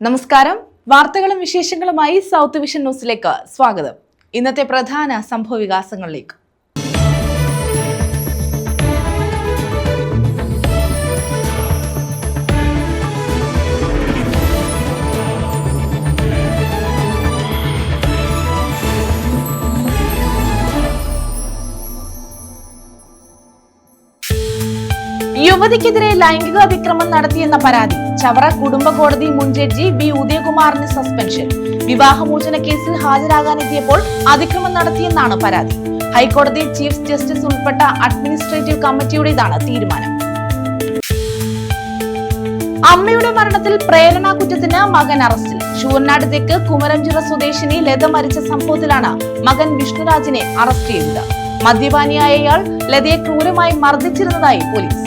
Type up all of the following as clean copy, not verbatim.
നമസ്കാരം. വാർത്തകളും വിശേഷങ്ങളുമായി സൗത്ത് വിഷൻ ന്യൂസിലേക്ക് സ്വാഗതം. ഇന്നത്തെ പ്രധാന സംഭവവികാസങ്ങളിലേക്ക്. യുവതിക്കെതിരെ ലൈംഗികാതിക്രമം നടത്തിയെന്ന പരാതി. ചവറ കുടുംബ കോടതി മുൻ ജഡ്ജി ബി ഉദയകുമാറിന് സസ്പെൻഷൻ. വിവാഹമോചന കേസിൽ ഹാജരാകാനെത്തിയപ്പോൾ അതിക്രമം നടത്തിയെന്നാണ് പരാതി. ഹൈക്കോടതി ചീഫ് ജസ്റ്റിസ് ഉൾപ്പെട്ട അഡ്മിനിസ്ട്രേറ്റീവ് കമ്മിറ്റിയുടേതാണ് തീരുമാനം. അമ്മയുടെ മരണത്തിൽ പ്രേരണാ കുറ്റത്തിന് മകൻ അറസ്റ്റിൽ. ചൂർനാട് തെക്ക് കുമരംചിറ സ്വദേശിനി ലത മരിച്ച സംഭവത്തിലാണ് മകൻ വിഷ്ണുരാജിനെ അറസ്റ്റ് ചെയ്തത്. മദ്യപാനിയായ ഇയാൾ ലതയെ ക്രൂരമായി മർദ്ദിച്ചിരുന്നതായി പോലീസ്.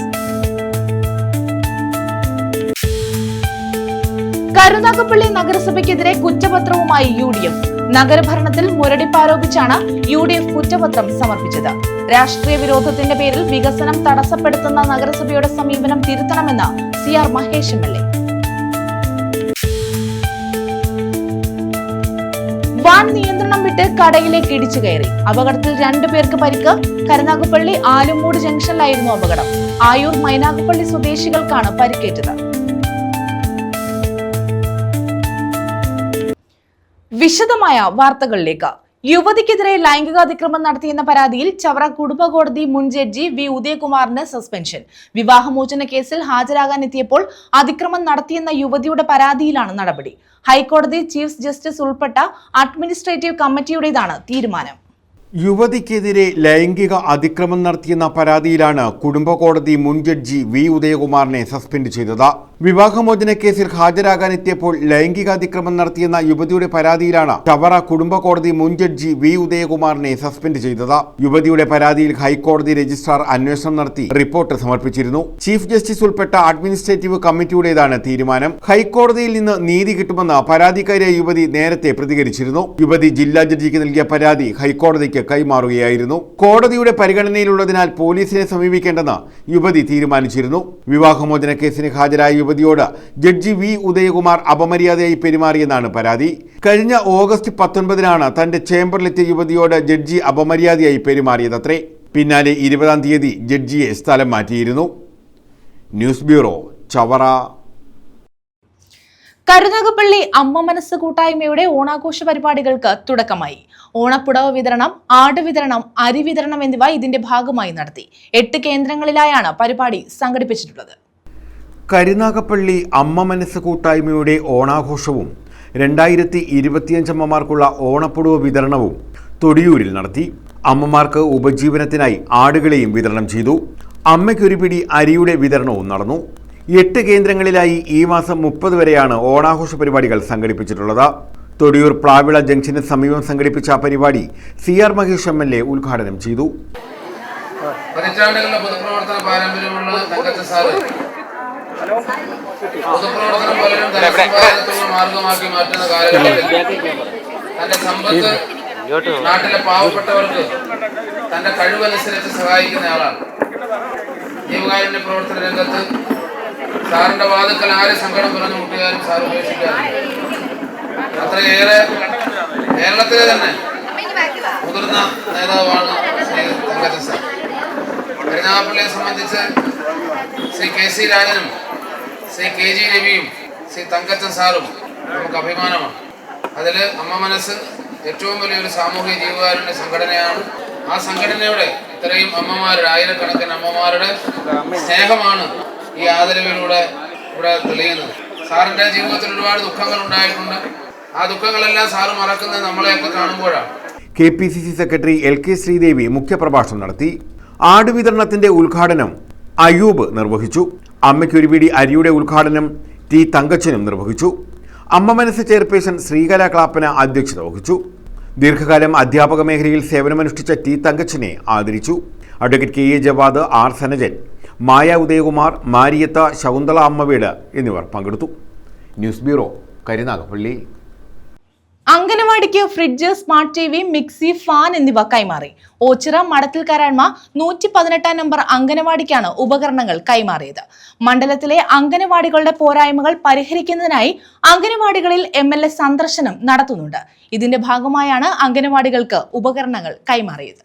കരുനാഗപ്പള്ളി നഗരസഭയ്ക്കെതിരെ കുറ്റപത്രവുമായി UDF. നഗരഭരണത്തിൽ മുരടിപ്പാരോപിച്ചാണ് UDF കുറ്റപത്രം സമർപ്പിച്ചത്. രാഷ്ട്രീയ വിരോധത്തിന്റെ പേരിൽ വികസനം തടസ്സപ്പെടുത്തുന്ന നഗരസഭയുടെ സമീപനം തിരുത്തണമെന്ന് CR മഹേഷ് MLA. വാൻ നിയന്ത്രണം വിട്ട് കടയിലേക്ക് ഇടിച്ചു കയറി. അപകടത്തിൽ 2 പേർക്ക് പരിക്ക്. കരുനാഗപ്പള്ളി ആലുമൂട് ജംഗ്ഷനിലായിരുന്നു അപകടം. ആയൂർ മൈനാഗപ്പള്ളി സ്വദേശികൾക്കാണ് പരിക്കേറ്റത്. വിശദമായ വാർത്തകളിലേക്ക്. യുവതിക്കെതിരെ ലൈംഗികാതിക്രമം നടത്തിയെന്ന പരാതിയിൽ ചവറ കുടുംബ കോടതി മുൻ ജഡ്ജി ബി ഉദയകുമാറിന് സസ്പെൻഷൻ. വിവാഹമോചന കേസിൽ ഹാജരാകാനെത്തിയപ്പോൾ അതിക്രമം നടത്തിയെന്ന യുവതിയുടെ പരാതിയിലാണ് നടപടി. ഹൈക്കോടതി ചീഫ് ജസ്റ്റിസ് ഉൾപ്പെട്ട അഡ്മിനിസ്ട്രേറ്റീവ് കമ്മിറ്റിയുടേതാണ് തീരുമാനം. യുവതിക്കെതിരെ ലൈംഗിക അതിക്രമം നടത്തിയെന്ന പരാതിയിലാണ് കുടുംബ കോടതി മുൻ ജഡ്ജി വി ഉദയകുമാറിനെ സസ്പെൻഡ് ചെയ്തത്. വിവാഹമോചന കേസിൽ ഹാജരാകാനെത്തിയപ്പോൾ ലൈംഗികാതിക്രമം നടത്തിയെന്ന യുവതിയുടെ പരാതിയിലാണ് ചവറ കുടുംബ കോടതി മുൻ ജഡ്ജി വി ഉദയകുമാറിനെ സസ്പെൻഡ് ചെയ്തത്. യുവതിയുടെ പരാതിയിൽ ഹൈക്കോടതി രജിസ്ട്രാർ അന്വേഷണം നടത്തി റിപ്പോർട്ട് സമർപ്പിച്ചിരുന്നു. ചീഫ് ജസ്റ്റിസ് ഉൾപ്പെട്ട അഡ്മിനിസ്ട്രേറ്റീവ് കമ്മിറ്റിയുടേതാണ് തീരുമാനം. ഹൈക്കോടതിയിൽ നിന്ന് നീതി കിട്ടുമെന്ന് പരാതിക്കാരിയായ യുവതി നേരത്തെ പ്രതികരിച്ചിരുന്നു. യുവതി ജില്ലാ ജഡ്ജിക്ക് നൽകിയ പരാതി ഹൈക്കോടതിക്ക് കൈമാറുകയായിരുന്നു. കോടതിയുടെ പരിഗണനയിലുള്ളതിനാൽ പോലീസിനെ സമീപിക്കേണ്ടെന്ന് യുവതി തീരുമാനിച്ചിരുന്നു. വിവാഹമോചന കേസിന് ഹാജരായ യുവതിയോട് ജഡ്ജി വി ഉദയകുമാർ അപമര്യാദയായി പെരുമാറിയെന്നാണ് പരാതി. കഴിഞ്ഞ ഓഗസ്റ്റ് 19-നാണ് തന്റെ ചേംബറിലെത്തിയ യുവതിയോട് ജഡ്ജി അപമര്യാദയായി പെരുമാറിയതത്രേ. പിന്നാലെ 20-ാം തീയതി ജഡ്ജിയെ സ്ഥലം മാറ്റിയിരുന്നു. News bureau, Chavara. കരുനാഗപ്പള്ളി അമ്മ മനസ്സ് കൂട്ടായ്മയുടെ ഓണാഘോഷ പരിപാടികൾക്ക് തുടക്കമായി. ഓണപ്പുടവ വിതരണം, ആട് വിതരണം, അരി വിതരണം എന്നിവ ഇതിന്റെ ഭാഗമായി നടത്തി. 8 കേന്ദ്രങ്ങളിലായാണ് പരിപാടി സംഘടിപ്പിച്ചിട്ടുള്ളത്. കരുനാഗപ്പള്ളി അമ്മ മനസ്സ് കൂട്ടായ്മയുടെ ഓണാഘോഷവും 2025 അമ്മമാർക്കുള്ള ഓണപ്പുടവ വിതരണവും തൊടിയൂരിൽ നടത്തി. അമ്മമാർക്ക് ഉപജീവനത്തിനായി ആടുകളെയും വിതരണം ചെയ്തു. അമ്മയ്ക്കൊരു പിടി അരിയുടെ വിതരണവും നടന്നു. 8 കേന്ദ്രങ്ങളിലായി ഈ മാസം 30 വരെയാണ് ഓണാഘോഷ പരിപാടികൾ സംഘടിപ്പിച്ചിട്ടുള്ളത്. തൊടിയൂർ പ്ലാവിള ജംഗ്ഷന് സമീപം സംഘടിപ്പിച്ച പരിപാടി CR മഹേഷ് MLA ഉദ്ഘാടനം ചെയ്തു. പതിറ്റാണ്ടുകളുടെ പൊതുപ്രവർത്തന പാരമ്പര്യമുള്ള തങ്കച്ചൻ സാറ് പൊതുപ്രവർത്തനം പലരും ധനസമ്പാദനത്തിനുള്ള മാർഗമാക്കി മാറ്റുന്ന കാലഘട്ടത്തിൽ തന്റെ സമ്പത്ത് നാട്ടിലെ പാവപ്പെട്ടവർക്ക് തന്റെ കഴിവനുസരിച്ച് സഹായിക്കുന്ന ആളാണ്. ജീവകാരുണ്യ പ്രവർത്തന രംഗത്ത് സാറിന്റെ വാതുക്കൽ ആരെ സങ്കടം പറഞ്ഞു മുട്ടിയാലും സാർ ഉപേക്ഷിക്കാറില്ല. അത്രയേറെ കേരളത്തിലെ തന്നെ മുതിർന്ന നേതാവാണ് ശ്രീ തങ്കച്ചൻ സാർ. കരുനാഗപ്പള്ളിയെ സംബന്ധിച്ച് ശ്രീ KC രാജനും ശ്രീ KG രവിയും ശ്രീ തങ്കച്ചൻ സാറും നമുക്ക് അഭിമാനമാണ്. അതിൽ അമ്മ മനസ്സ് ഏറ്റവും വലിയൊരു സാമൂഹിക ജീവകാരുണ്യ സംഘടനയാണ്. ആ സംഘടനയുടെ ഇത്രയും അമ്മമാരുടെ, ആയിരക്കണക്കിന് അമ്മമാരുടെ സ്നേഹമാണ് ഈ ആദരവിലൂടെ ഇവിടെ തെളിയുന്നത്. സാറിൻ്റെ ജീവിതത്തിൽ ഒരുപാട് ദുഃഖങ്ങൾ ഉണ്ടായിട്ടുണ്ട്. ആ ദുഃഖങ്ങളെല്ലാം സാറ് മറക്കുന്നത് നമ്മളെയൊക്കെ കാണുമ്പോഴാണ്. KPCC സെക്രട്ടറി LK ശ്രീദേവി മുഖ്യപ്രഭാഷണം നടത്തി. ആടുവിതരണത്തിന്റെ ഉദ്ഘാടനം അയൂബ് നിർവഹിച്ചു. അമ്മയ്ക്കൊരു പിടി അരിയുടെ ഉദ്ഘാടനം T തങ്കച്ചനും നിർവഹിച്ചു. അമ്മ മനസ്സ് ചെയർപേഴ്സൺ ശ്രീകല ക്ലാപ്പന അധ്യക്ഷത വഹിച്ചു. ദീർഘകാലം അധ്യാപക മേഖലയിൽ സേവനമനുഷ്ഠിച്ച T തങ്കച്ചനെ ആദരിച്ചു. Advocate KA Jawad, R Sanajan, Maya Udayakumar, Mariyatha, Shakunthala Ammaveedu എന്നിവർ പങ്കെടുത്തു. News bureau, Karunagappally. അംഗനവാടിക്ക് fridge, smart T V, mixie, fan എന്നിവ കൈമാറി. ഓച്ചിറ മടത്തിൽക്കാരാൻമ 118 നമ്പർ അംഗനവാടിക്കാണ് ഉപകരണങ്ങൾ കൈമാറിയത്. മണ്ഡലത്തിലെ അംഗനവാടികളുടെ പോരായ്മകൾ പരിഹരിക്കുന്നതിനായി അംഗനവാടികളിൽ MLA സന്ദർശനം നടത്തുന്നുണ്ട്. ഇതിന്റെ ഭാഗമായാണ് അംഗനവാടികൾക്ക് ഉപകരണങ്ങൾ കൈമാറിയത്.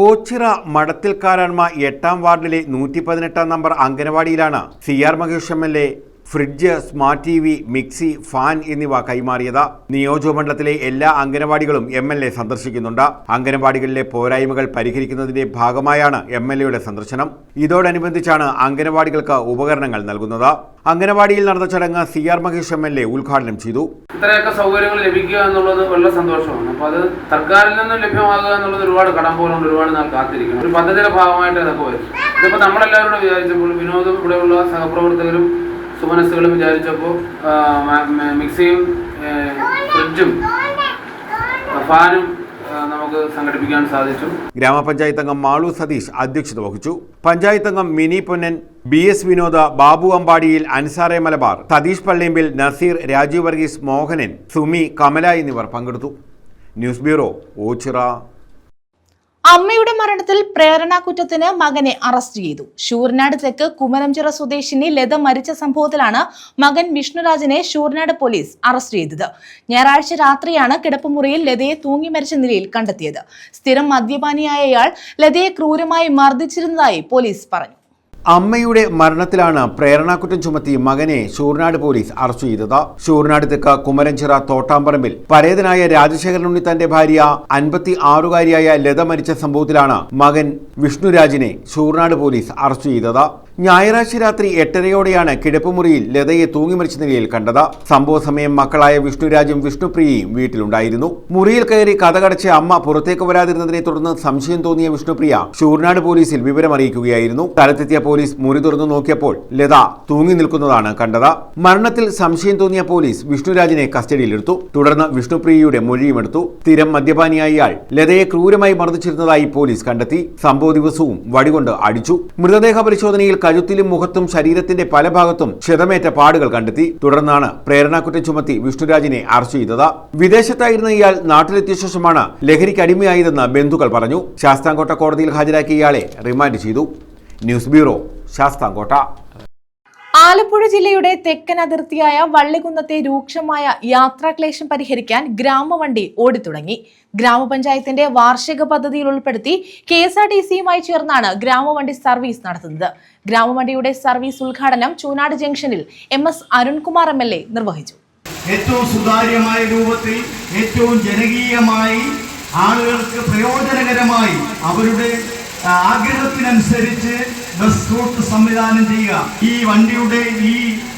ഓച്ചിറ മടത്തിൽക്കാരാൻമ 8ാം വാർഡിലെ 118 നമ്പർ അംഗനവാടിയിലാണ് CR Mahesh MLA fridge, smart TV, mixie, fan എന്നിവ കൈമാറിയത്. നിയോജകമണ്ഡലത്തിലെ എല്ലാ അംഗനവാടികളും MLA സന്ദർശിക്കുന്നുണ്ട്. അംഗനവാടികളിലെ പോരായ്മകൾ പരിഹരിക്കുന്നതിന്റെ ഭാഗമായാണ് MLAയുടെ സന്ദർശനം. ഇതോടനുബന്ധിച്ചാണ് അംഗനവാടികൾക്ക് ഉപകരണങ്ങൾ നൽകുന്നത്. അംഗനവാടിയിൽ നടന്ന ചടങ്ങ് CR മഹേഷ് MLA ഉദ്ഘാടനം ചെയ്തു. ഇത്രയൊക്കെ സൗകര്യങ്ങൾ ലഭിക്കുക എന്നുള്ളത് വളരെ സന്തോഷമാണ്. അപ്പോൾ അത് സർക്കാരിൽ നിന്നും ലഭ്യമാകുക എന്നുള്ളത് ഒരുപാട് കടം പോലുണ്ട്, ഒരുപാട് നാൾ കാത്തിരിക്കണം. ഒരു പദ്ധതിയുടെ ഭാഗമായിട്ട് ഇതൊക്കെ വരും. ഇതിപ്പോൾ നമ്മളെല്ലാവരും കൂടെ വിചാരിച്ചപ്പോൾ, വിനോദം ഇവിടെയുള്ള സഹപ്രവർത്തകരും സുമനസ്സുകളും വിചാരിച്ചപ്പോൾ മിക്സിയും ഫ്രിഡ്ജും ഫാനും നമുക്ക് സംഘടിപ്പിക്കാൻ സാധിച്ചു. ഗ്രാമപഞ്ചായത്ത് അംഗം മാളു സതീഷ് അധ്യക്ഷത വഹിച്ചു. പഞ്ചായത്ത് അംഗം മിനി പൊന്നൻ, BS വിനോദ, ബാബു അമ്പാടിയിൽ, അൻസാറെ മലബാർ, സതീഷ് പള്ളിയമ്പിൽ, നസീർ, രാജീവ് വർഗീസ്, മോഹനൻ, സുമി, കമല എന്നിവർ പങ്കെടുത്തു. News bureau, Ochira. അമ്മയുടെ മരണത്തിൽ പ്രേരണാകുറ്റത്തിന് മകനെ അറസ്റ്റ് ചെയ്തു. ശൂർനാട് തെക്ക് കുമരംചിറ സ്വദേശിനി ലത മരിച്ച സംഭവത്തിലാണ് മകൻ വിഷ്ണുരാജിനെ ശൂർനാട് പോലീസ് അറസ്റ്റ് ചെയ്തത്. ഞായറാഴ്ച രാത്രിയാണ് കിടപ്പുമുറിയിൽ ലതയെ തൂങ്ങി മരിച്ച നിലയിൽ കണ്ടെത്തിയത്. സ്ഥിരം മദ്യപാനിയായ ഇയാൾ ലതയെ ക്രൂരമായി മർദ്ദിച്ചിരുന്നതായി പോലീസ് പറഞ്ഞു. അമ്മയുടെ മരണത്തിലാണ് പ്രേരണാകുറ്റം ചുമത്തി മകനെ ശൂർനാട് പോലീസ് അറസ്റ്റ് ചെയ്തത്. ശൂർനാട് തെക്ക് കുമരംചിറ തോട്ടാമ്പറമ്പിൽ പരേതനായ രാജശേഖരൻ ഉണ്ണിത്താന്റെ ഭാര്യ 56-കാരിയായ ലത മരിച്ച സംഭവത്തിലാണ് മകൻ വിഷ്ണുരാജിനെ ശൂർനാട് പോലീസ് അറസ്റ്റ് ചെയ്തത്. ഞായറാഴ്ച രാത്രി 8:30യോടെയാണ് കിടപ്പുമുറിയിൽ ലതയെ തൂങ്ങി മരിച്ച നിലയിൽ കണ്ടത്. സംഭവ സമയം മക്കളായ വിഷ്ണുരാജും വിഷ്ണുപ്രിയയും വീട്ടിലുണ്ടായിരുന്നു. മുറിയിൽ കയറി കതകടച്ച അമ്മ പുറത്തേക്ക് വരാതിരുന്നതിനെ തുടർന്ന് സംശയം തോന്നിയ വിഷ്ണുപ്രിയ ശൂർനാട് പോലീസിൽ വിവരമറിയിക്കുകയായിരുന്നു. സ്ഥലത്തെത്തിയ പോലീസ് മുറി തുറന്നു നോക്കിയപ്പോൾ ലത തൂങ്ങി നിൽക്കുന്നതാണ് കണ്ടത്. മരണത്തിൽ സംശയം തോന്നിയ പോലീസ് വിഷ്ണുരാജിനെ കസ്റ്റഡിയിലെടുത്തു. തുടർന്ന് വിഷ്ണുപ്രിയയുടെ മൊഴിയുമെടുത്തു. സ്ഥിരം മദ്യപാനിയായ ഇയാൾ ലതയെ ക്രൂരമായി മർദ്ദിച്ചിരുന്നതായി പോലീസ് കണ്ടെത്തി. സംഭവ ദിവസവും വടികൊണ്ട് അടിച്ചു. മൃതദേഹ പരിശോധനയിൽ കഴുത്തിലും മുഖത്തും ശരീരത്തിന്റെ പല ഭാഗത്തും ക്ഷതമേറ്റ പാടുകൾ കണ്ടെത്തി. തുടർന്നാണ് പ്രേരണാകുറ്റം ചുമത്തി വിഷ്ണുരാജിനെ അറസ്റ്റ് ചെയ്തത്. വിദേശത്തായിരുന്ന ഇയാൾ നാട്ടിലെത്തിയ ശേഷമാണ് ലഹരിക്ക് അടിമയായതെന്ന് ബന്ധുക്കൾ പറഞ്ഞു. ശാസ്താംകോട്ട കോടതിയിൽ ഹാജരാക്കിയ ഇയാളെ റിമാൻഡ് ചെയ്തു. News bureau, Sasthamkotta. ആലപ്പുഴ ജില്ലയുടെ തെക്കൻ അതിർത്തിയായ വള്ളികുന്നത്തെ രൂക്ഷമായ യാത്രാക്ലേശം പരിഹരിക്കാൻ ഗ്രാമവണ്ടി ഓടിത്തുടങ്ങി. ഗ്രാമപഞ്ചായത്തിന്റെ വാർഷിക പദ്ധതിയിൽ ഉൾപ്പെടുത്തി KSRTCയുമായി ചേർന്നാണ് ഗ്രാമവണ്ടി സർവീസ് നടത്തുന്നത്. ഗ്രാമവണ്ടിയുടെ സർവീസ് ഉദ്ഘാടനം ചൂനാട് ജംഗ്ഷനിൽ MS അരുൺകുമാർ MLA നിർവഹിച്ചു. ഏറ്റവും സുതാര്യമായ രൂപത്തിൽ, ഏറ്റവും ജനകീയമായി, ആളുകൾക്ക് പ്രയോജനകരമായി അവരുടെ ആഗ്രഹത്തിനനുസരിച്ച് ബസ് റൂട്ട് സംവിധാനം ചെയ്യുക. ഈ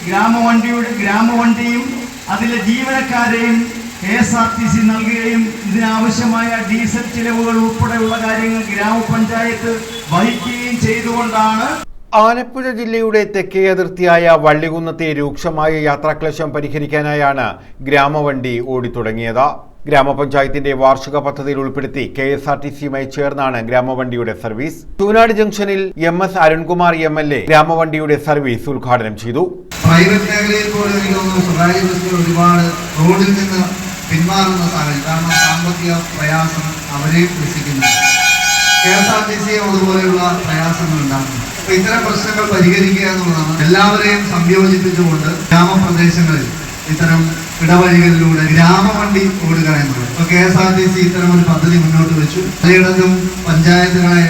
ഗ്രാമവണ്ടിയും അതിലെ ജീവനക്കാരെയും KSRTC നൽകുകയും ഇതിനാവശ്യമായ ഡീസൽ ചിലവുകൾ ഉൾപ്പെടെയുള്ള കാര്യങ്ങൾ ഗ്രാമപഞ്ചായത്ത് വഹിക്കുകയും ചെയ്തുകൊണ്ടാണ് ആലപ്പുഴ ജില്ലയുടെ തെക്കേ അതിർത്തിയായ വള്ളികുന്നത്തെ രൂക്ഷമായ യാത്രാക്ലേശം പരിഹരിക്കാനായാണ് ഗ്രാമവണ്ടി ഓടിത്തുടങ്ങിയത്. ഗ്രാമപഞ്ചായത്തിന്റെ വാർഷിക പദ്ധതിയിൽ ഉൾപ്പെടുത്തി KSRTCയുമായി ചേർന്നാണ് ഗ്രാമവണ്ടിയുടെ സർവീസ്. ചൂനാട് ജംഗ്ഷനിൽ MS അരുൺകുമാർ MLA ഗ്രാമവണ്ടിയുടെ സർവീസ് ഉദ്ഘാടനം ചെയ്തു. പ്രൈവറ്റ് മേഖലയിൽ പോലും സ്വകാര്യ ബസ്സുകൾ ഒരുപാട് റോഡിൽ നിന്ന് പിന്മാറുന്ന സാഹചര്യം, കാരണം സാമ്പത്തിക പ്രയാസം അവരെയും രസിക്കുന്നു. KSRTCയും അതുപോലെയുള്ള പ്രയാസങ്ങൾ ഉണ്ടാകുന്നു. ഇത്തരം പ്രശ്നങ്ങൾ പരിഹരിക്കുക എന്നുള്ളതാണ്. എല്ലാവരെയും സംയോജിപ്പിച്ചുകൊണ്ട് ഗ്രാമപ്രദേശങ്ങളിൽ ഇത്തരം ഇടവഴികളിലൂടെ ഗ്രാമവണ്ടി ഓടുക എന്നുള്ളത്. ഇപ്പൊ KSRTC ഇത്തരം ഒരു പദ്ധതി മുന്നോട്ട് വെച്ചു. പലയിടത്തും പഞ്ചായത്തുകളെ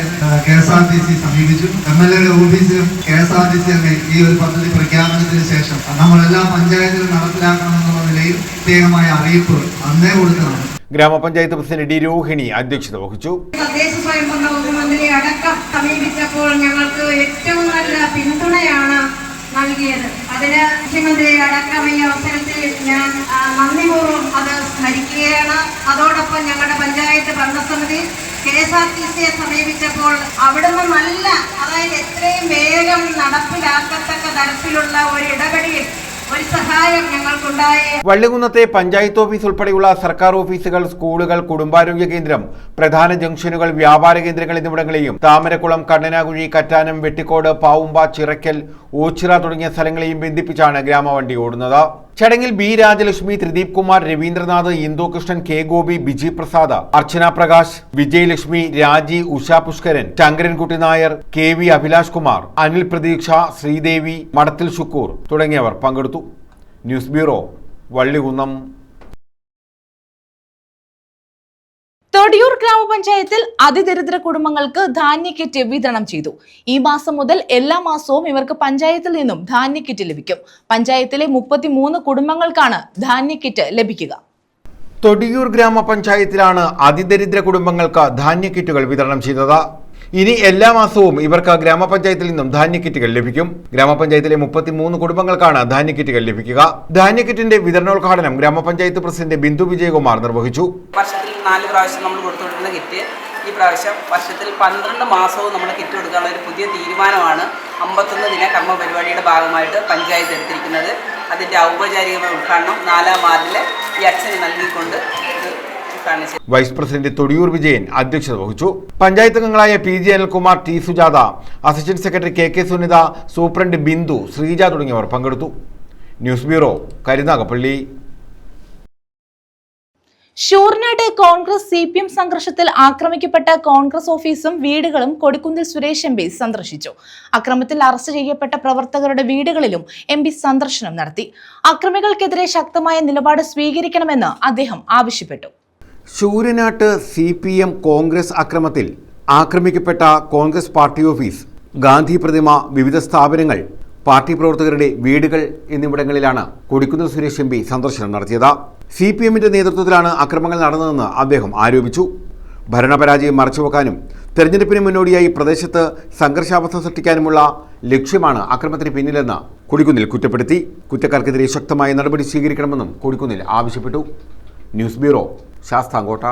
KSRTC സമീപിച്ചു. MLAയുടെ ഓഫീസിലും KSRTC തന്നെ ഈ ഒരു പദ്ധതി പ്രഖ്യാപനത്തിന് ശേഷം നമ്മളെല്ലാ പഞ്ചായത്തിലും നടപ്പിലാക്കണമെന്നുള്ള നിലയിൽ പ്രത്യേകമായ അറിയിപ്പ് അന്നേ കൊടുത്തതാണ്. ഗ്രാമപഞ്ചായത്ത് പ്രസിഡന്റ് D രോഹിണി അധ്യക്ഷത വഹിച്ചു. തദ്ദേശ സ്വയംഭരണ വകുപ്പ് അടക്കം സമീപിച്ചപ്പോൾ ഞങ്ങൾക്ക് ഏറ്റവും നല്ല പിന്തുണയാണ് നൽകിയത്. അതിന് മുഖ്യമന്ത്രി അടക്കം ഈ അവസരത്തിൽ ഞാൻ നന്ദിപൂർവ്വം അത് സ്മരിക്കുകയാണ്. അതോടൊപ്പം ഞങ്ങളുടെ പഞ്ചായത്ത് ഭരണസമിതി KSRTCയെ സമീപിച്ചപ്പോൾ അവിടുന്ന് നല്ല, അതായത് എത്രയും വേഗം നടപ്പിലാക്കത്തക്ക തരത്തിലുള്ള ഒരു ഇടപെടൽ, ഒരു സഹായം ഞങ്ങൾക്കുണ്ടായി. വള്ളികുന്നത്തെ പഞ്ചായത്ത് ഓഫീസ് ഉൾപ്പെടെയുള്ള സർക്കാർ ഓഫീസുകൾ, സ്കൂളുകൾ, കുടുംബാരോഗ്യ കേന്ദ്രം, പ്രധാന ജംഗ്ഷനുകൾ, വ്യാപാര കേന്ദ്രങ്ങൾ എന്നിവിടങ്ങളെയും താമരക്കുളം, കണ്ണനാകുഴി, കറ്റാനം, വെട്ടിക്കോട്, പാവുമ്പ, ചിറക്കൽ, ഓച്ചിറ തുടങ്ങിയ സ്ഥലങ്ങളെയും ബന്ധിപ്പിച്ചാണ് ഗ്രാമവണ്ടി ഓടുന്നത്. ചടങ്ങിൽ ബി രാജലക്ഷ്മി, ത്രിദീപ് കുമാർ, രവീന്ദ്രനാഥ്, ഇന്ദുകൃഷ്ണൻ, കെ ഗോപി, ബിജി പ്രസാദ്, അർച്ചന പ്രകാശ്, വിജയലക്ഷ്മി, രാജി, ഉഷ പുഷ്കരൻ, ശങ്കരൻകുട്ടി നായർ, കെ വി അഭിലാഷ് കുമാർ, അനിൽ പ്രതീക്ഷ, ശ്രീദേവി, മടത്തിൽ ഷുക്കൂർ തുടങ്ങിയവർ പങ്കെടുത്തു. News bureau, Vallikunnam. തൊടിയൂർ ഗ്രാമപഞ്ചായത്തിൽ അതിദരിദ്ര കുടുംബങ്ങൾക്ക് ധാന്യ കിറ്റ് വിതരണം ചെയ്തു. ഈ മാസം മുതൽ എല്ലാ മാസവും ഇവർക്ക് പഞ്ചായത്തിൽ നിന്നും ധാന്യ കിറ്റ് ലഭിക്കും. പഞ്ചായത്തിലെ 33 കുടുംബങ്ങൾക്കാണ് ധാന്യ കിറ്റ് ലഭിക്കുക. തൊടിയൂർ ഗ്രാമപഞ്ചായത്തിലാണ് അതിദരിദ്ര കുടുംബങ്ങൾക്ക് ധാന്യ കിറ്റുകൾ വിതരണം ചെയ്തത്. ഇനി എല്ലാ മാസവും ഇവർക്ക് ഗ്രാമപഞ്ചായത്തിൽ നിന്നും ധാന്യ കിറ്റുകൾ ലഭിക്കും. ഗ്രാമപഞ്ചായത്തിലെ 33 കുടുംബങ്ങൾക്കാണ് ധാന്യ കിറ്റുകൾ ലഭിക്കുക. ധാന്യ കിറ്റിന്റെ വിതരണോദ്ഘാടനം ഗ്രാമപഞ്ചായത്ത് പ്രസിഡന്റ് ബിന്ദു വിജയകുമാർ നിർവഹിച്ചു. വർഷത്തിൽ 4 പ്രാവശ്യം നമ്മൾ കൊടുത്തുകൊണ്ടിരുന്ന കിറ്റ് ഈ പ്രാവശ്യം വർഷത്തിൽ 12 മാസവും നമ്മൾ കിറ്റ് കൊടുക്കാനുള്ള ഒരു പുതിയ തീരുമാനമാണ് 51 ദിന കർമ്മ പരിപാടിയുടെ ഭാഗമായിട്ട് പഞ്ചായത്ത് എടുത്തിരിക്കുന്നത്. അതിൻ്റെ ഔപചാരികമായ ഉദ്ഘാടനം 4-ാം വാർഡിലെ ഈ അച്ഛന് നൽകിക്കൊണ്ട് വൈസ് പ്രസിഡന്റ് തൊടിയൂർ വിജയൻ അധ്യക്ഷത വഹിച്ചു. പഞ്ചായത്ത് അംഗങ്ങളായ P G Anilkumar, T Sujatha, assistant secretary K K Sunitha, superintendent Bindu, Sreeja തുടങ്ങിയവർ പങ്കെടുത്തു. News bureau, Karunagappally. Sooranad Congress CPM സംഘർഷത്തിൽ ആക്രമിക്കപ്പെട്ട കോൺഗ്രസ് ഓഫീസും വീടുകളും കൊടിക്കുന്നിൽ സുരേഷ് MP സന്ദർശിച്ചു. അക്രമത്തിൽ അറസ്റ്റ് ചെയ്യപ്പെട്ട പ്രവർത്തകരുടെ വീടുകളിലും MP സന്ദർശനം നടത്തി. അക്രമികൾക്കെതിരെ ശക്തമായ നിലപാട് സ്വീകരിക്കണമെന്ന് അദ്ദേഹം ആവശ്യപ്പെട്ടു. ശൂരനാട്ട് CPM കോൺഗ്രസ് അക്രമത്തിൽ ആക്രമിക്കപ്പെട്ട കോൺഗ്രസ് പാർട്ടി ഓഫീസ്, ഗാന്ധി പ്രതിമ, വിവിധ സ്ഥാപനങ്ങൾ, പാർട്ടി പ്രവർത്തകരുടെ വീടുകൾ എന്നിവിടങ്ങളിലാണ് കൊടിക്കുന്നിൽ സുരേഷ് MP സന്ദർശനം നടത്തിയത്. CPMന്റെ നേതൃത്വത്തിലാണ് അക്രമങ്ങൾ നടന്നതെന്ന് അദ്ദേഹം ആരോപിച്ചു. ഭരണപരാജയം മറച്ചുവെക്കാനും തെരഞ്ഞെടുപ്പിന് മുന്നോടിയായി പ്രദേശത്ത് സംഘർഷാവസ്ഥ സൃഷ്ടിക്കാനുമുള്ള ലക്ഷ്യമാണ് അക്രമത്തിന് പിന്നിലെന്ന് കൊടിക്കുന്നിൽ കുറ്റപ്പെടുത്തി. കുറ്റക്കാർക്കെതിരെ ശക്തമായ നടപടി സ്വീകരിക്കണമെന്നും കൊടിക്കുന്നിൽ ആവശ്യപ്പെട്ടു. News bureau, Sasthamkotta.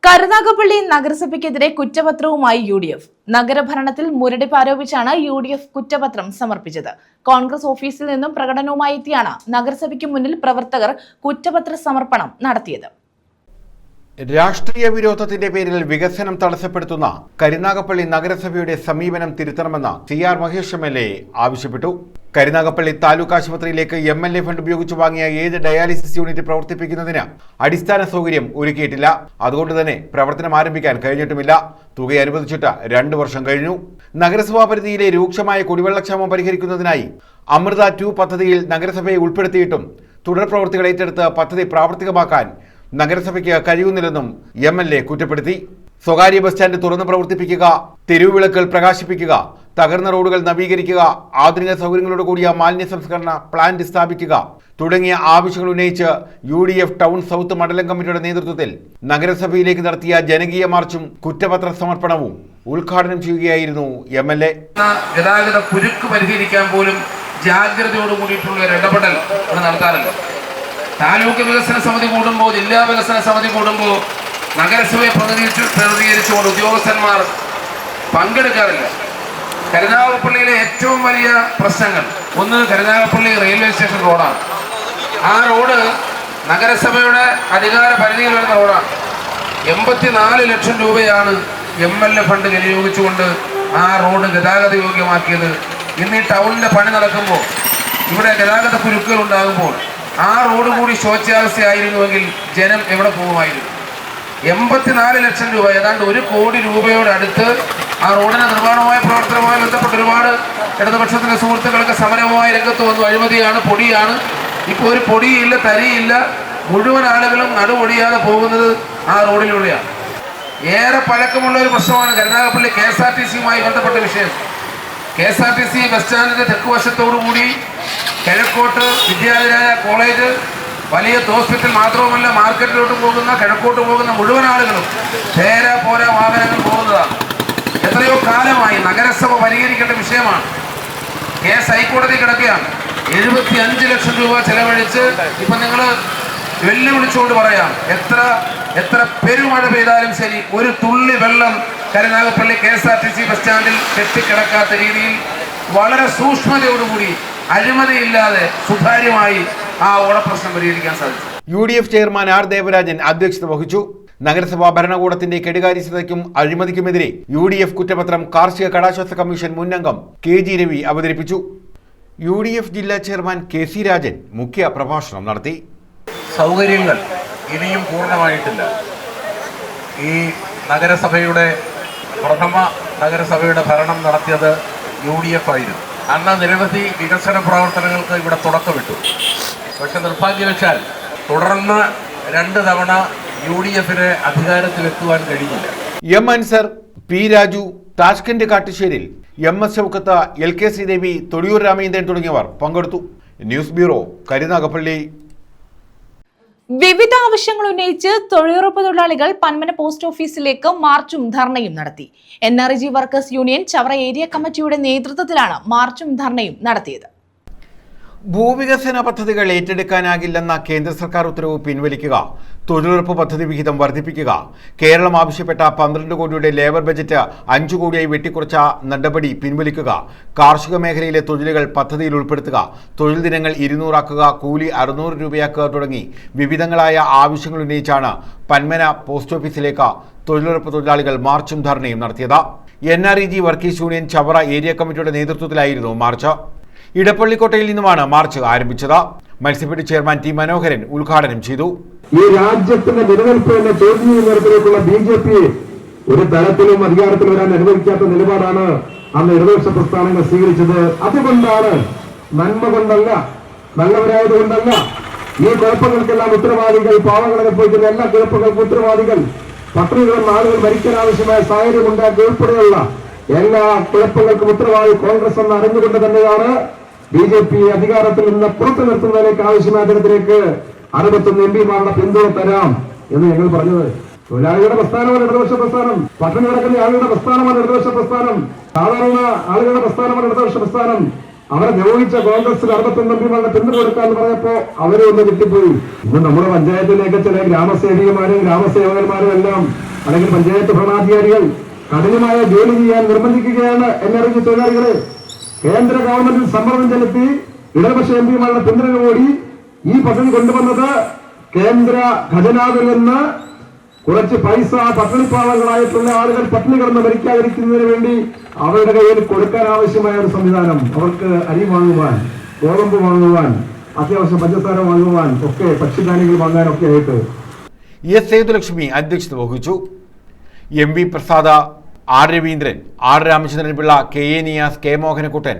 കരുനാഗപ്പള്ളി നഗരസഭയ്ക്കെതിരെ കുറ്റപത്രവുമായി UDF. നഗരഭരണത്തിൽ മുരടിപ്പ് ആരോപിച്ചാണ് UDF കുറ്റപത്രം സമർപ്പിച്ചത്. കോൺഗ്രസ് ഓഫീസിൽ നിന്നും പ്രകടനവുമായി എത്തിയാണ് നഗരസഭയ്ക്ക് മുന്നിൽ പ്രവർത്തകർ കുറ്റപത്ര സമർപ്പണം നടത്തിയത്. രാഷ്ട്രീയ വിരോധത്തിന്റെ പേരിൽ വികസനം തടസ്സപ്പെടുത്തുന്ന കരുനാഗപ്പള്ളി നഗരസഭയുടെ സമീപനം തിരുത്തണമെന്ന് CR മഹേഷ് MLA ആവശ്യപ്പെട്ടു. കരുനാഗപ്പള്ളി താലൂക്ക് ആശുപത്രിയിലേക്ക് MLA ഫണ്ട് ഉപയോഗിച്ച് വാങ്ങിയ 7 ഡയാലിസിസ് യൂണിറ്റ് പ്രവർത്തിപ്പിക്കുന്നതിന് അടിസ്ഥാന സൗകര്യം ഒരുക്കിയിട്ടില്ല. അതുകൊണ്ട് തന്നെ പ്രവർത്തനം ആരംഭിക്കാൻ കഴിഞ്ഞിട്ടുമില്ല. തുക അനുവദിച്ചിട്ട് 2 വർഷം കഴിഞ്ഞു. നഗരസഭാ പരിധിയിലെ രൂക്ഷമായ കുടിവെള്ളക്ഷാമം പരിഹരിക്കുന്നതിനായി അമൃത 2 പദ്ധതിയിൽ നഗരസഭയെ ഉൾപ്പെടുത്തിയിട്ടും തുടർ പ്രവൃത്തികൾ ഏറ്റെടുത്ത് പദ്ധതി പ്രാവർത്തികമാക്കാൻ നഗരസഭയ്ക്ക് കഴിയുന്നില്ലെന്നും MLA കുറ്റപ്പെടുത്തി. സ്വകാര്യ ബസ് സ്റ്റാൻഡ് തുറന്ന് പ്രവർത്തിപ്പിക്കുക, തെരുവുവിളക്കുകൾ പ്രകാശിപ്പിക്കുക, തകർന്ന റോഡുകൾ നവീകരിക്കുക, ആധുനിക സൗകര്യങ്ങളോട് കൂടിയ മാലിന്യ സംസ്കരണ പ്ലാന്റ് സ്ഥാപിക്കുക തുടങ്ങിയ ആവശ്യങ്ങൾ ഉന്നയിച്ച് UDF ടൗൺ സൗത്ത് മണ്ഡലം കമ്മിറ്റിയുടെ നേതൃത്വത്തിൽ നഗരസഭയിലേക്ക് നടത്തിയ ജനകീയ മാർച്ചും കുറ്റപത്ര സമർപ്പണവും ഉദ്ഘാടനം ചെയ്യുകയായിരുന്നു MLA. ഗതാഗത കുരുക്ക് പരിഹരിക്കാൻ പോലും ജാഗ്രതയോട് കൂടിയിട്ടുള്ള ഒരു ഇടപെടൽ നടത്താറുണ്ട്. താലൂക്ക് വികസന സമിതി കൂടുമ്പോൾ, ജില്ലാ വികസന സമിതി കൂടുമ്പോൾ നഗരസഭയെ പ്രതിനിധീകരിച്ചുകൊണ്ട് ഉദ്യോഗസ്ഥന്മാർ പങ്കെടുക്കാറില്ല. കരുനാഗപ്പള്ളിയിലെ ഏറ്റവും വലിയ പ്രശ്നങ്ങൾ ഒന്ന് കരുനാഗപ്പള്ളി റെയിൽവേ സ്റ്റേഷൻ റോഡാണ്. ആ റോഡ് നഗരസഭയുടെ അധികാര പരിധിയിൽ വരുന്ന റോഡാണ്. 84 ലക്ഷം രൂപയാണ് MLA ഫണ്ട് വിനിയോഗിച്ചുകൊണ്ട് ആ റോഡ് ഗതാഗത യോഗ്യമാക്കിയത്. ഇന്ന് ഈ ടൗണിൻ്റെ പണി നടക്കുമ്പോൾ, ഇവിടെ ഗതാഗത കുരുക്കുകൾ ഉണ്ടാകുമ്പോൾ ആ റോഡ് കൂടി ശോച്യാവസ്ഥയായിരുന്നുവെങ്കിൽ ജനം എവിടെ പോകുമായിരുന്നു? 84 ലക്ഷം രൂപ, ഏതാണ്ട് 1 കോടി രൂപയോട് അടുത്ത് ആ റോഡിന്റെ നിർമ്മാണവുമായി പ്രവർത്തനവുമായി ബന്ധപ്പെട്ട് ഒരുപാട് ഇടതുപക്ഷത്തിന്റെ സുഹൃത്തുക്കളൊക്കെ സമരവുമായി രംഗത്ത് വന്നു. അഴിമതിയാണ്, പൊടിയാണ്. ഇപ്പോൾ ഒരു പൊടിയില്ല, തരിയില്ല. മുഴുവൻ ആളുകളും നടുപൊടിയാതെ പോകുന്നത് ആ റോഡിലൂടെയാണ്. ഏറെ പഴക്കമുള്ള ഒരു പ്രശ്നമാണ് കരുനാഗപ്പള്ളി KSRTCയുമായി ബന്ധപ്പെട്ട വിഷയം. KSRTC ബസ് സ്റ്റാൻഡിന്റെ തെക്കുവശത്തോടുകൂടി കിഴക്കോട്ട് വിദ്യാലയ കോളേജ്, വലിയ ഹോസ്പിറ്റൽ മാത്രവുമല്ല മാർക്കറ്റിലോട്ട് പോകുന്ന, കിഴക്കോട്ട് പോകുന്ന മുഴുവൻ ആളുകളും നേരെ പോരാ വാഹനങ്ങൾ പോകുന്നതാണ്. എത്രയോ കാലമായി നഗരസഭ പരിഹരിക്കേണ്ട വിഷയമാണ്. കേസ് ഹൈക്കോടതി കിടക്കുകയാണ്. 75 ലക്ഷം രൂപ ചെലവഴിച്ച് ഇപ്പം നിങ്ങൾ വെല്ലുവിളിച്ചുകൊണ്ട് പറയാം, എത്ര പെരുമഴ പെയ്താലും ശരി ഒരു തുള്ളി വെള്ളം കരുനാഗപ്പള്ളി KSRTC ബസ് സ്റ്റാൻഡിൽ കെട്ടിക്കിടക്കാത്ത രീതിയിൽ വളരെ സൂക്ഷ്മതയോടുകൂടി അഴിമതിയില്ലാതെ സുതാര്യമായി ആ ഓടപ്രശ്നം പരിഹരിക്കാൻ സാധിച്ചു. UDF ചെയർമാൻ R ദേവരാജൻ അധ്യക്ഷത വഹിച്ചു. നഗരസഭാ ഭരണകൂടത്തിന്റെ കെടുകാര്യസ്ഥതയ്ക്കും അഴിമതിക്കുമെതിരെ UDF കുറ്റപത്രം കാർഷിക കടാശ്വാസ കമ്മീഷൻ മുൻ അംഗം KG രവി അവതരിപ്പിച്ചു. UDF ജില്ലാ ചെയർമാൻ KC രാജൻ മുഖ്യ പ്രഭാഷണം നടത്തി. സൗകര്യങ്ങൾ ഇനിയും പൂർണ്ണമായിട്ടില്ല. ഈ നഗരസഭയുടെ പ്രഥമ നഗരസഭയുടെ ഭരണം നടത്തിയത് UDF ആയിരുന്നു. അന്ന് നിരവധി വികസന പ്രവർത്തനങ്ങൾക്ക് ഇവിടെ തുടക്കമിട്ടു. പക്ഷെ നിർഭാഗ്യവശാൽ തുടർന്ന് 2 തവണ UDFന് അധികാരത്തിലെത്തുവാൻ കഴിഞ്ഞില്ല. M. Ansar, P. Raju, Tashkent Kattusseril, MS Shoukath, LK Sreedevi, Thodiyoor Ramachandran തുടങ്ങിയവർ പങ്കെടുത്തു. News bureau, Karunagappally. വിവിധ ആവശ്യങ്ങൾ ഉന്നയിച്ച് തൊഴിലുറപ്പ് തൊഴിലാളികൾ പന്മന പോസ്റ്റ് ഓഫീസിലേക്ക് മാർച്ചും ധർണയും നടത്തി. NREG workers union Chavara area കമ്മിറ്റിയുടെ നേതൃത്വത്തിലാണ് മാർച്ചും ധർണയും നടത്തിയത്. ഭൂവികസന പദ്ധതികൾ ഏറ്റെടുക്കാനാകില്ലെന്ന കേന്ദ്ര സർക്കാർ ഉത്തരവ് പിൻവലിക്കുക, തൊഴിലുറപ്പ് പദ്ധതി വിഹിതം വർദ്ധിപ്പിക്കുക, കേരളം ആവശ്യപ്പെട്ട 12 കോടിയുടെ ലേബർ ബജറ്റ് 5 കോടിയായി വെട്ടിക്കുറച്ച നടപടി പിൻവലിക്കുക, കാർഷിക മേഖലയിലെ തൊഴിലുകൾ പദ്ധതിയിൽ ഉൾപ്പെടുത്തുക, തൊഴിൽ ദിനങ്ങൾ 200 ആക്കുക, കൂലി 600 രൂപയാക്കുക തുടങ്ങി വിവിധങ്ങളായ ആവശ്യങ്ങൾ ഉന്നയിച്ചാണ് പന്മന പോസ്റ്റ് ഓഫീസിലേക്ക് തൊഴിലുറപ്പ് തൊഴിലാളികൾ മാർച്ചും ധർണയും നടത്തിയത്. NREG workers union Chavara area കമ്മിറ്റിയുടെ നേതൃത്വത്തിലായിരുന്നു മാർച്ച്. ഇടപ്പള്ളിക്കോട്ടയിൽ നിന്നുമാണ് മാർച്ച് ആരംഭിച്ചത്. Matsyafed chairman T. മനോഹരൻ ഉദ്ഘാടനം ചെയ്തു. ഈ രാജ്യത്തിന്റെ നിലനിൽപ്പ് എന്ന ചോദ്യം ചെയ്യുന്നിടത്തിലേക്കുള്ള BJP ഒരു തരത്തിലും അധികാരത്തിൽ വരാൻ അനുവദിക്കാത്ത നിലപാടാണ് അന്ന് ഇടതുപക്ഷ പ്രസ്ഥാനങ്ങൾ സ്വീകരിച്ചത്. അതുകൊണ്ടാണ്, നന്മ കൊണ്ടല്ല, നല്ലവരായതുകൊണ്ടല്ല, ഈ കുഴപ്പങ്ങൾക്കെല്ലാം ഉത്തരവാദികൾ, പാവങ്ങളെ പോയിട്ടുള്ള എല്ലാ കുഴപ്പങ്ങൾക്കും ഉത്തരവാദികൾ, പട്ടിണികളും ആളുകൾ മരിക്കാൻ ആവശ്യമായ സാഹചര്യം ഉണ്ടാക്കി ഉൾപ്പെടെയുള്ള എല്ലാ കുഴപ്പങ്ങൾക്കും ഉത്തരവാദി കോൺഗ്രസ് എന്ന് അറിഞ്ഞുകൊണ്ട് തന്നെയാണ് BJP അധികാരത്തിൽ നിന്ന് പുറത്തു നിർത്തുന്നതിലേക്ക് ആവശ്യമായ തരത്തിലേക്ക് 61 MPമാരുടെ പിന്തുണ തരാം എന്ന് ഞങ്ങൾ പറഞ്ഞത്. തൊഴിലാളികളുടെ പ്രസ്ഥാനമാണ് ഇടതുപക്ഷ പ്രസ്ഥാനം, പട്ടിണി കിടക്കുന്ന ആളുകളുടെ പ്രസ്ഥാനമാണ് ഇടതുപക്ഷ പ്രസ്ഥാനം, സാധാരണ ആളുകളുടെ പ്രസ്ഥാനമാണ് ഇടതുപക്ഷ പ്രസ്ഥാനം. അവരെ നിയോഗിച്ച കോൺഗ്രസിൽ 61 MPമാരുടെ പിന്തുണ കൊടുക്കാന്ന് പറഞ്ഞപ്പോ അവരെ ഒന്ന് കിട്ടിപ്പോയി. ഇന്ന് നമ്മുടെ പഞ്ചായത്തിലേക്ക് ചില ഗ്രാമസേവികമാരും ഗ്രാമസേവകന്മാരും എല്ലാം, അല്ലെങ്കിൽ പഞ്ചായത്ത് ഭരണാധികാരികൾ കഠിനമായ ജോലി ചെയ്യാൻ നിർബന്ധിക്കുകയാണ് NREG തൊഴിലാളികളെ. കേന്ദ്ര ഗവൺമെന്റിൽ സമ്മർദ്ദം ചെലുത്തി ഇടതുപക്ഷ MPമാരുടെ പിന്തുണയോടി ഈ പദ്ധതി കൊണ്ടുവന്നത് കേന്ദ്ര ഖജനാവിൽ നിന്ന് കുറച്ച് പൈസ പട്ടിണിപ്പാവങ്ങളായിട്ടുള്ള ആളുകൾ പട്ടിണി കിടന്ന് മരിക്കാതിരിക്കുന്നതിന് വേണ്ടി അവരുടെ കയ്യിൽ കൊടുക്കാൻ ആവശ്യമായ ഒരു സംവിധാനം, അവർക്ക് അരി വാങ്ങുവാൻ, ഗോതമ്പ് വാങ്ങുവാൻ, അത്യാവശ്യം പഞ്ചസാര വാങ്ങുവാൻ, ഒക്കെ ഭക്ഷ്യധാന്യങ്ങൾ വാങ്ങാനൊക്കെ ആയിട്ട്. S. സേതുലക്ഷ്മി അധ്യക്ഷത വഹിച്ചു. MV Prasad, R. Raveendran, R. Ramachandran Pillai, KA Niyas, K. Mohanakuttan,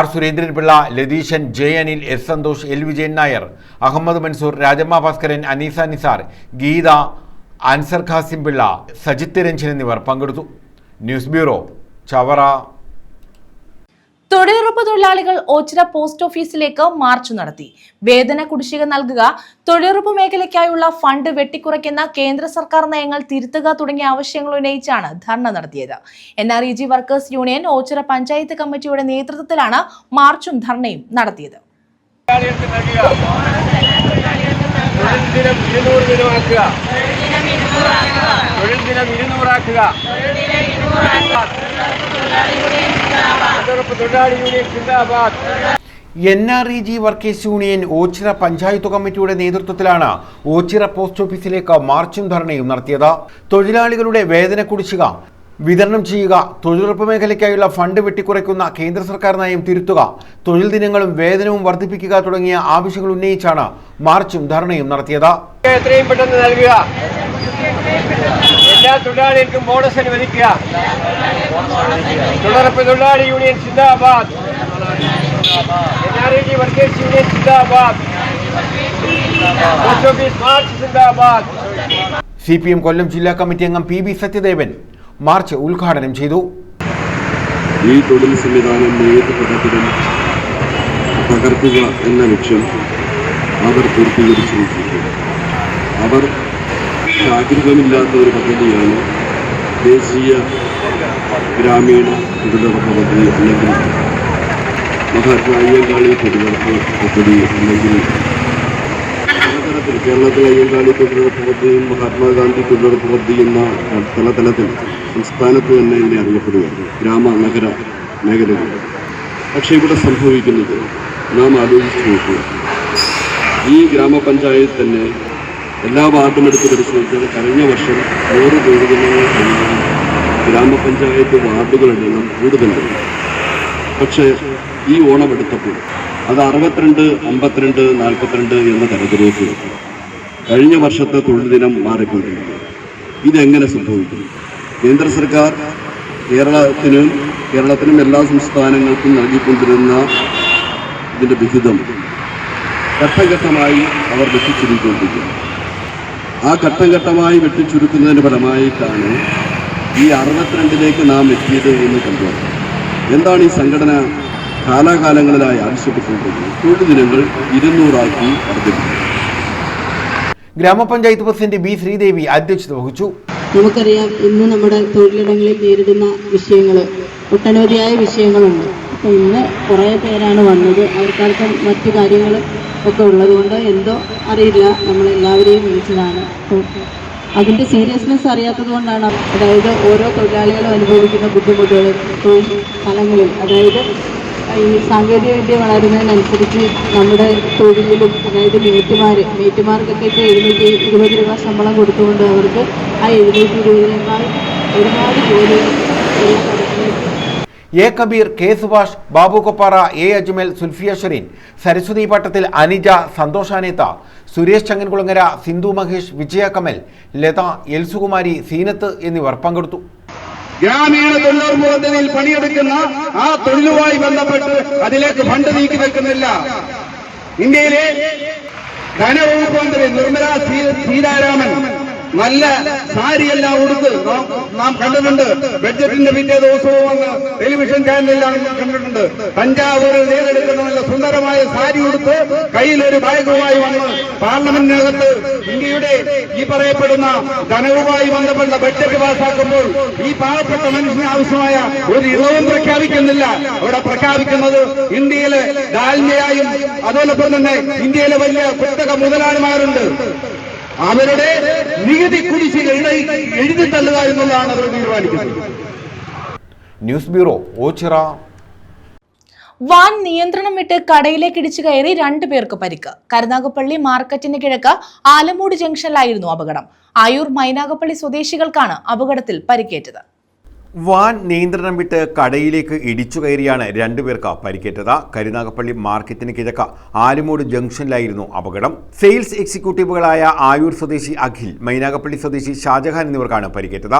R. Surendran Pillai, Latheeshan, J. Anil, S. Santhosh, L. Vijayan Nair, Ahammed Mansoor, Rajamma Bhaskaran, Aneesa Nisar, Geetha, Ansar Khasim Pillai, Sajith Ranjan എന്നിവർ പങ്കെടുത്തു. News bureau, Chavara. തൊഴിലുറപ്പ് തൊഴിലാളികൾ ഓച്ചിറ പോസ്റ്റ് ഓഫീസിലേക്ക് മാർച്ച് നടത്തി. വേതന കുടിശ്ശിക നൽകുക, തൊഴിലുറപ്പ് മേഖലയ്ക്കായുള്ള ഫണ്ട് വെട്ടിക്കുറയ്ക്കുന്ന കേന്ദ്ര സർക്കാർ നയങ്ങൾ തിരുത്തുക തുടങ്ങിയ ആവശ്യങ്ങൾ ഉന്നയിച്ചാണ് ധർണ നടത്തിയത്. NREG workers union Ochira panchayat കമ്മിറ്റിയുടെ നേതൃത്വത്തിലാണ് മാർച്ചും ധർണയും നടത്തിയത്. NREG workers union Ochira panchayat കമ്മിറ്റിയുടെ നേതൃത്വത്തിലാണ് ഓച്ചിറ പോസ്റ്റ് ഓഫീസിലേക്ക് മാർച്ചും ധർണയും നടത്തിയത്. തൊഴിലാളികളുടെ വേതന കുടിശ്ശിക വിതരണം ചെയ്യുക, തൊഴിലുറപ്പ് മേഖലയ്ക്കായുള്ള ഫണ്ട് വെട്ടിക്കുറയ്ക്കുന്ന കേന്ദ്ര സർക്കാർ നയം തിരുത്തുക, തൊഴിൽ ദിനങ്ങളും വേതനവും വർദ്ധിപ്പിക്കുക തുടങ്ങിയ ആവശ്യങ്ങൾ ഉന്നയിച്ചാണ് മാർച്ചും ധർണയും നടത്തിയത്. എത്രയും പെട്ടെന്ന് നൽകുക, എല്ലാ തൊഴിലാളികൾക്കും ബോണസ് അനുവദിക്കുക, തൊഴിലുറപ്പ് തൊഴിലാളി യൂണിയൻ സിന്ദാബാദ്, NREG വർക്കേഴ്സ് യൂണിയൻ സിന്ദാബാദ്, പോസ്റ്റ് ഓഫീസ് മാർച്ച് സിന്ദാബാദ്. CPM കൊല്ലം ജില്ലാ കമ്മിറ്റി അംഗം PB സത്യദേവൻ മാർച്ച് ഉദ്ഘാടനം ചെയ്തു. ഈ തൊഴിൽ സംവിധാനം ഏത് ഘട്ടത്തിലും തകർക്കുക എന്ന ലക്ഷ്യം അവർ പൂർത്തീകരിച്ചിരിക്കുന്നു. അവർ ജാഗ്രതമില്ലാത്ത ഒരു പദ്ധതിയാണ് ദേശീയ ഗ്രാമീണ തൊഴിലുറപ്പ് പദ്ധതി, അല്ലെങ്കിൽ മഹാത്മാ അയ്യങ്കാളി തൊഴിലുറപ്പ് പദ്ധതി, അല്ലെങ്കിൽ പലതരത്തിൽ കേരളത്തിൽ അയ്യങ്കാളി തൊഴിലുറപ്പ് പദ്ധതിയും മഹാത്മാഗാന്ധി തൊഴിലുറപ്പ് പദ്ധതി എന്ന തലത്തിൽ സംസ്ഥാനത്ത് തന്നെ ഇതിനെ അറിയപ്പെടുകയാണ്, ഗ്രാമ നഗര മേഖലകൾ. പക്ഷേ ഇവിടെ സംഭവിക്കുന്നത് നാം ആലോചിച്ച് നോക്കുക. ഈ ഗ്രാമപഞ്ചായത്ത് തന്നെ എല്ലാ വാർഡും എടുത്ത് പരിശോധിച്ചാൽ കഴിഞ്ഞ വർഷം 100 തൊഴിൽ ദിനങ്ങൾ കഴിഞ്ഞാൽ ഗ്രാമപഞ്ചായത്ത് വാർഡുകളുടെ എണ്ണം കൂടുതലുണ്ട്. പക്ഷേ ഈ ഓണമെടുത്തപ്പോൾ അത് 62, 52, 42 എന്ന തരത്തിലേക്ക് കഴിഞ്ഞ വർഷത്തെ തൊഴിൽ ദിനം മാറിക്കൊണ്ടിരിക്കുന്നു. ഇതെങ്ങനെ സംഭവിക്കും? കേന്ദ്ര സർക്കാർ കേരളത്തിനും എല്ലാ സംസ്ഥാനങ്ങൾക്കും നൽകിക്കൊണ്ടിരുന്ന ഇതിൻ്റെ വിഹിതം ഘട്ടഘട്ടമായി അവർ വെട്ടിച്ചുരുക്കൊണ്ടിരിക്കുന്നു. ആ ഘട്ടഘട്ടമായി വെട്ടിച്ചുരുക്കുന്നതിൻ്റെ ഫലമായിട്ടാണ് ഈ 62ലേക്ക് നാം എത്തിയത് എന്ന് കണ്ടുവരുന്നത്. എന്താണ് ഈ സംഘടന കാലാകാലങ്ങളിലായി ആവശ്യപ്പെട്ടുകൊണ്ടിരിക്കുന്നത്? തൊഴിൽ ദിനങ്ങൾ 200 വർദ്ധിപ്പിക്കും. ഗ്രാമപഞ്ചായത്ത് പ്രസിഡന്റ് ബി ശ്രീദേവി അധ്യക്ഷത വഹിച്ചു. നമുക്കറിയാം, ഇന്ന് നമ്മുടെ തൊഴിലിടങ്ങളിൽ നേരിടുന്ന വിഷയങ്ങൾ ഒട്ടനവധിയായ വിഷയങ്ങളുണ്ട്. അപ്പോൾ ഇന്ന് കുറേ പേരാണ് വന്നത്. അവർക്കാർക്കും മറ്റു കാര്യങ്ങൾ ഒക്കെ ഉള്ളതുകൊണ്ട് എന്തോ അറിയില്ല, നമ്മളെല്ലാവരെയും വിളിച്ചതാണ്. അതിൻ്റെ സീരിയസ്നെസ് അറിയാത്തത് കൊണ്ടാണ്. അതായത് ഓരോ തൊഴിലാളികളും അനുഭവിക്കുന്ന ബുദ്ധിമുട്ടുകൾ തൊഴിൽ സ്ഥലങ്ങളിൽ, അതായത് ഈ സാങ്കേതിക വിദ്യ വളരുന്നതിനനുസരിച്ച് നമ്മുടെ തൊഴിലിലും, അതായത് മേറ്റുമാർക്കൊക്കെ ഇപ്പോൾ 720 രൂപ ശമ്പളം കൊടുത്തുകൊണ്ട് അവർക്ക് ആ 720 ഒരുപാട് ജോലികൾ. A Kabeer, K Subhash, Babu Koppara, A Ajmal, Sulfiya Shereen, Saraswathi Pattathil, Anija, സന്തോഷാനേത്ത, സുരേഷ് ചങ്ങൻകുളങ്ങര, സിന്ധു മഹേഷ്, വിജയ കമൽ, ലത, എൽസുകുമാരി, സീനത്ത് എന്നിവർ പങ്കെടുത്തു. ഗ്രാമീണ തൊഴിലുറപ്പ് പദ്ധതിയിൽ പണിയെടുക്കുന്ന ആ തൊഴിലുമായി ബന്ധപ്പെട്ട് അതിലേക്ക് ഫണ്ട് നീക്കി വെക്കുന്നില്ല. ഇന്ത്യയിലെ ധനവകുപ്പ് മന്ത്രി നിർമ്മല സീതാരാമൻ നല്ല സാരിയെല്ലാം ഉടുത്ത് നാം കണ്ടിട്ടുണ്ട്. ബഡ്ജറ്റിന്റെ പിറ്റേ ദിവസവും വന്ന് ടെലിവിഷൻ ചാനലിലാണ് കണ്ടിട്ടുണ്ട്. തഞ്ചാവൂരിൽ നേരെടുക്കുന്ന നല്ല സുന്ദരമായ സാരി ഉടുത്ത് കയ്യിലൊരു ബാഗുമായി വന്ന് പാർലമെന്റിനകത്ത് ഇന്ത്യയുടെ ഈ പറയപ്പെടുന്ന ധനവുമായി ബന്ധപ്പെട്ട ബഡ്ജറ്റ് പാസാക്കുമ്പോൾ ഈ പാവപ്പെട്ട മനുഷ്യന് ആവശ്യമായ ഒരു ഇളവും പ്രഖ്യാപിക്കുന്നില്ല. അവിടെ പ്രഖ്യാപിക്കുന്നത് ഇന്ത്യയിലെ ഡാൽമയായും അതോടൊപ്പം തന്നെ ഇന്ത്യയിലെ വലിയ കുത്തക മുതലാളിമാരുണ്ട്, അവരുടെ നികുതി കുടിശ്ശിക എഴുതി തള്ളുക എന്നുള്ളതാണ് അവർ തീരുമാനിക്കുന്നത്. News bureau, Ochira. വാൻ നിയന്ത്രണം വിട്ട് കടയിലേക്ക് ഇടിച്ചു കയറി 2 പേർക്ക് പരിക്ക്. കരുനാഗപ്പള്ളി മാർക്കറ്റിന് കിഴക്ക് ആലമൂട് ജംഗ്ഷനിലായിരുന്നു അപകടം. ആയൂർ മൈനാഗപ്പള്ളി സ്വദേശികൾക്കാണ് അപകടത്തിൽ പരിക്കേറ്റത്. വാൻ നിയന്ത്രണം വിട്ട് കടയിലേക്ക് ഇടിച്ചു കയറിയാണ് 2 പേർക്ക് പരിക്കേറ്റത്. കരുനാഗപ്പള്ളി മാർക്കറ്റിന് കിഴക്ക് ആലുമൂട് ജംഗ്ഷനിലായിരുന്നു അപകടം. സെയിൽസ് എക്സിക്യൂട്ടീവുകളായ ആയൂർ സ്വദേശി അഖിൽ, മൈനാഗപ്പള്ളി സ്വദേശി ഷാജഹാൻ എന്നിവർക്കാണ് പരിക്കേറ്റത്.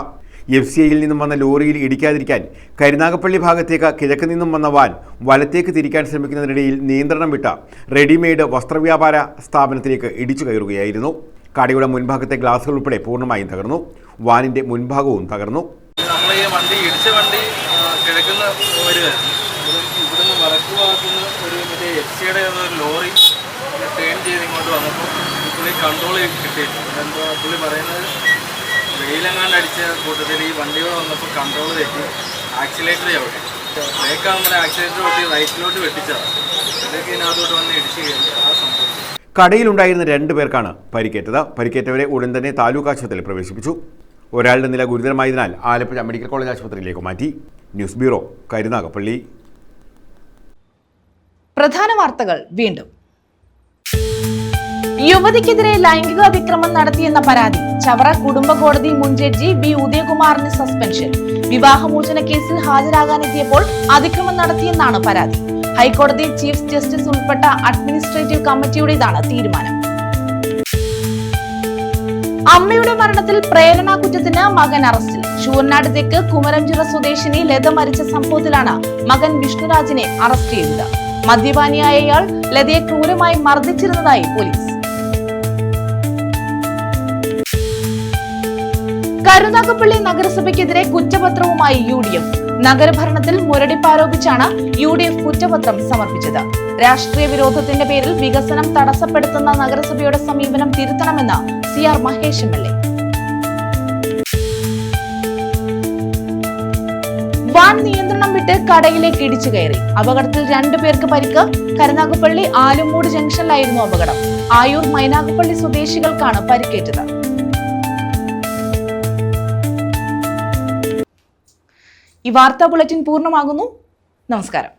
FCIയിൽ നിന്നും വന്ന ലോറിയിൽ ഇടിക്കാതിരിക്കാൻ കരുനാഗപ്പള്ളി ഭാഗത്തേക്ക് കിഴക്ക് നിന്നും വന്ന വാൻ വലത്തേക്ക് തിരിക്കാൻ ശ്രമിക്കുന്നതിനിടയിൽ നിയന്ത്രണം വിട്ട് റെഡിമെയ്ഡ് വസ്ത്രവ്യാപാര സ്ഥാപനത്തിലേക്ക് ഇടിച്ചു കയറുകയായിരുന്നു. കടയുടെ മുൻഭാഗത്തെ ഗ്ലാസുകൾ ഉൾപ്പെടെ പൂർണ്ണമായും തകർന്നു. വാനിന്റെ മുൻഭാഗവും തകർന്നു. നമ്മൾ ഈ വണ്ടി ഇടിച്ച വണ്ടി കിഴക്കുന്ന വരുമായിരുന്നു. ഇവിടുന്ന് വടക്ക് ഭാഗത്തുനിന്ന് ഒരു മറ്റേ FCIയുടെ ഒരു ലോറി ടേൺ ചെയ്ത് ഇങ്ങോട്ട് വന്നപ്പോൾ പുള്ളി കൺട്രോൾ കിട്ടിയിട്ടുണ്ട്. എന്തോ പുള്ളി പറയുന്നത് വെയിലെങ്ങാണ്ട് അടിച്ച കൂട്ടത്തിൽ ഈ വണ്ടിയോട് വന്നപ്പോൾ കൺട്രോൾ തെറ്റി ആക്സിലേറ്റർ ചവിട്ടി. ബ്രേക്കാകുമ്പോൾ ആക്സിലേറ്റർ വെട്ടി റൈറ്റിലോട്ട് വെട്ടിച്ചതാണ്. ഇതൊക്കെ ഇതിനകത്തോട്ട് വന്ന് ഇടിച്ച് കയറി ആ സംഭവം. കടയിലുണ്ടായിരുന്ന 2 പേർക്കാണ് പരിക്കേറ്റത്. പരിക്കേറ്റവരെ ഉടൻ തന്നെ താലൂക്ക് ആശുപത്രിയിൽ പ്രവേശിപ്പിച്ചു. ഒരാളുടെ നില ഗുരുതരമായതിനാൽ ആലപ്പുഴ മെഡിക്കൽ കോളേജ് ആശുപത്രിയിലേക്ക് മാറ്റി. News bureau, Karunagappally. പ്രധാന വാർത്തകൾ വീണ്ടും. യുവതിക്കെതിരെ ലൈംഗിക അതിക്രമം നടത്തിയെന്ന പരാതി. ചവറ കുടുംബ കോടതി മുൻ ജഡ്ജി വി ഉദയകുമാറിന് സസ്പെൻഷൻ. വിവാഹമോചന കേസിൽ ഹാജരാകാനെത്തിയപ്പോൾ അതിക്രമം നടത്തിയെന്നാണ് പരാതി. ഹൈക്കോടതി ചീഫ് ജസ്റ്റിസ് ഉൾപ്പെട്ട അഡ്മിനിസ്ട്രേറ്റീവ് കമ്മിറ്റിയുടേതാണ് തീരുമാനം. അമ്മയുടെ മരണത്തിൽ പ്രേരണാ കുറ്റത്തിന് മകൻ അറസ്റ്റിൽ. ശൂർനാട് തെക്ക് കുമരംചിറ സ്വദേശിനി ലത മരിച്ച സംഭവത്തിലാണ് മകൻ വിഷ്ണുരാജിനെ അറസ്റ്റ് ചെയ്തത്. മദ്യപാനിയായ ഇയാൾ ലതയെ ക്രൂരമായി മർദ്ദിച്ചിരുന്നതായി പോലീസ്. കരുനാഗപ്പള്ളി നഗരസഭയ്ക്കെതിരെ കുറ്റപത്രവുമായി UDF. നഗരഭരണത്തിൽ മുരടിപ്പാരോപിച്ചാണ് UDF കുറ്റപത്രം സമർപ്പിച്ചത്. രാഷ്ട്രീയ വിരോധത്തിന്റെ പേരിൽ വികസനം തടസ്സപ്പെടുത്തുന്ന നഗരസഭയുടെ സമീപനം തിരുത്തണമെന്ന് CR മഹേഷ് MLA. വാൻ നിയന്ത്രണം വിട്ട് കടയിലേക്ക് ഇടിച്ചു കയറി. അപകടത്തിൽ 2 പേർക്ക് പരിക്ക്. കരുനാഗപ്പള്ളി ആലുമൂട് ജംഗ്ഷനിലായിരുന്നു അപകടം. ആയൂർ മൈനാഗപ്പള്ളി സ്വദേശികൾക്കാണ് പരിക്കേറ്റത്. ഈ വാർത്താ ബുള്ളറ്റിൻ പൂർണ്ണമാകുന്നു. നമസ്കാരം.